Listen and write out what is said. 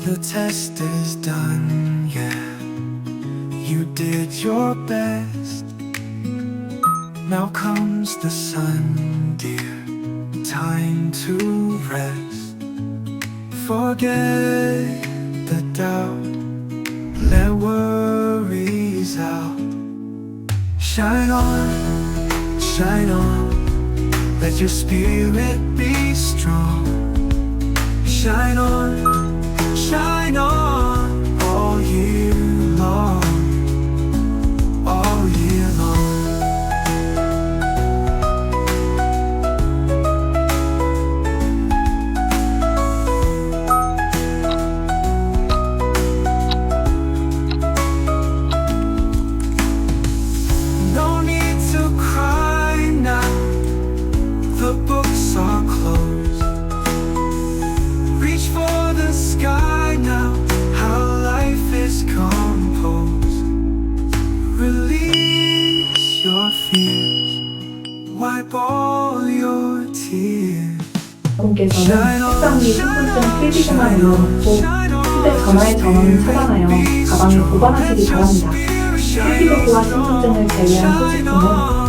The test is done, yeah. You did your best. Now comes the sun, dear. Time to rest. Forget the doubt. Let worries out. Shine on, shine on. Let your spirit be strong. Shine on, shine on. All year long, all year long. No need to cry now. The books are closed. Reach for the sky now. How life is composed. Release your fears. Wipe all your tears. 분께서는 책상 위 신분증 필기증만 올려놓고 휴대전화의 전원을 차단하여 가방에 보관하시기 바랍니다. 필기도구와 신분증을 제외한 소지품은